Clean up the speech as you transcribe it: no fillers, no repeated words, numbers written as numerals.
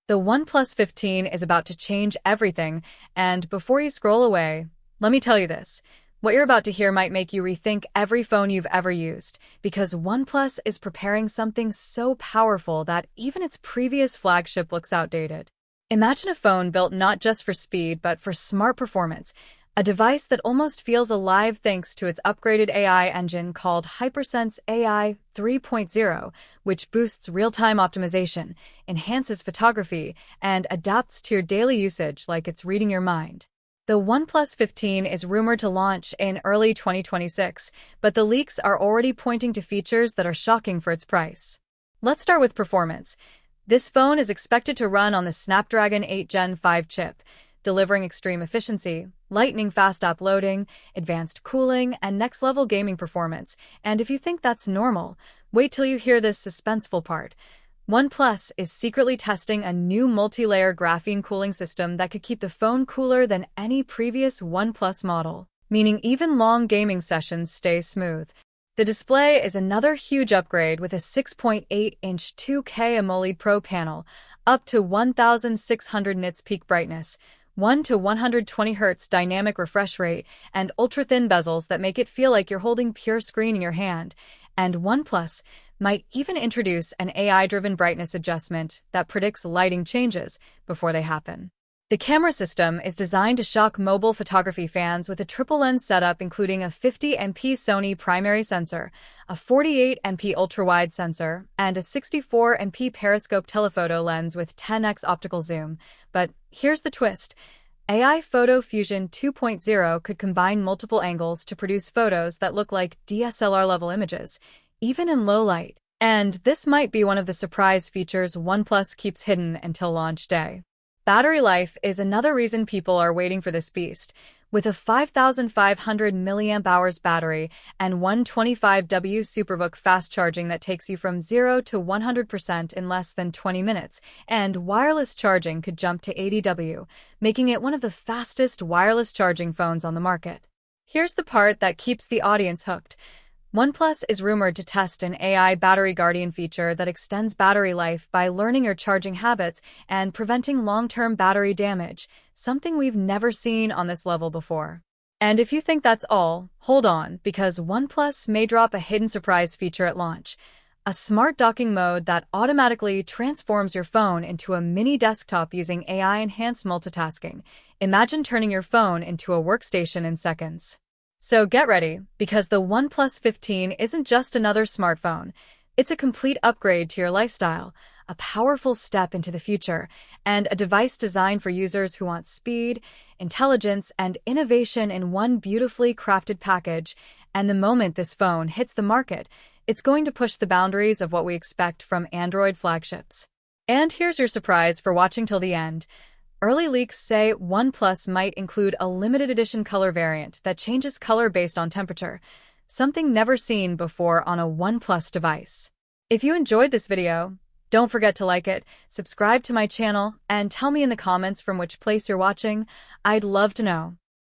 The OnePlus 15 is about to change everything, and before you scroll away, let me tell you this. What you're about to hear might make you rethink every phone you've ever used, because OnePlus is preparing something so powerful that even its previous flagship looks outdated. Imagine a phone built not just for speed, but for smart performance, a device that almost feels alive thanks to its upgraded AI engine called HyperSense AI 3.0, which boosts real-time optimization, enhances photography, and adapts to your daily usage like it's reading your mind. The OnePlus 15 is rumored to launch in early 2026, but the leaks are already pointing to features that are shocking for its price. Let's start with performance. This phone is expected to run on the Snapdragon 8 Gen 5 chip, delivering extreme efficiency, lightning-fast app loading, advanced cooling, and next-level gaming performance. And if you think that's normal, wait till you hear this suspenseful part. OnePlus is secretly testing a new multi-layer graphene cooling system that could keep the phone cooler than any previous OnePlus model, meaning even long gaming sessions stay smooth. The display is another huge upgrade with a 6.8-inch 2K AMOLED Pro panel, up to 1,600 nits peak brightness, 1 to 120 Hz dynamic refresh rate, and ultra-thin bezels that make it feel like you're holding pure screen in your hand. And OnePlus might even introduce an AI-driven brightness adjustment that predicts lighting changes before they happen. The camera system is designed to shock mobile photography fans with a triple-lens setup including a 50MP Sony primary sensor, a 48MP ultra-wide sensor, and a 64MP periscope telephoto lens with 10x optical zoom. But here's the twist. AI Photo Fusion 2.0 could combine multiple angles to produce photos that look like DSLR-level images, even in low light. And this might be one of the surprise features OnePlus keeps hidden until launch day. Battery life is another reason people are waiting for this beast. With a 5,500 mAh battery and 125W Superbook fast charging that takes you from 0 to 100% in less than 20 minutes, and wireless charging could jump to 80W, making it one of the fastest wireless charging phones on the market. Here's the part that keeps the audience hooked. OnePlus is rumored to test an AI Battery Guardian feature that extends battery life by learning your charging habits and preventing long-term battery damage, something we've never seen on this level before. And if you think that's all, hold on, because OnePlus may drop a hidden surprise feature at launch, a smart docking mode that automatically transforms your phone into a mini desktop using AI-enhanced multitasking. Imagine turning your phone into a workstation in seconds. So get ready, because the OnePlus 15 isn't just another smartphone. It's a complete upgrade to your lifestyle, a powerful step into the future, and a device designed for users who want speed, intelligence, and innovation in one beautifully crafted package. And the moment this phone hits the market, it's going to push the boundaries of what we expect from Android flagships. And here's your surprise for watching till the end. Early leaks say OnePlus might include a limited edition color variant that changes color based on temperature, something never seen before on a OnePlus device. If you enjoyed this video, don't forget to like it, subscribe to my channel, and tell me in the comments from which place you're watching. I'd love to know.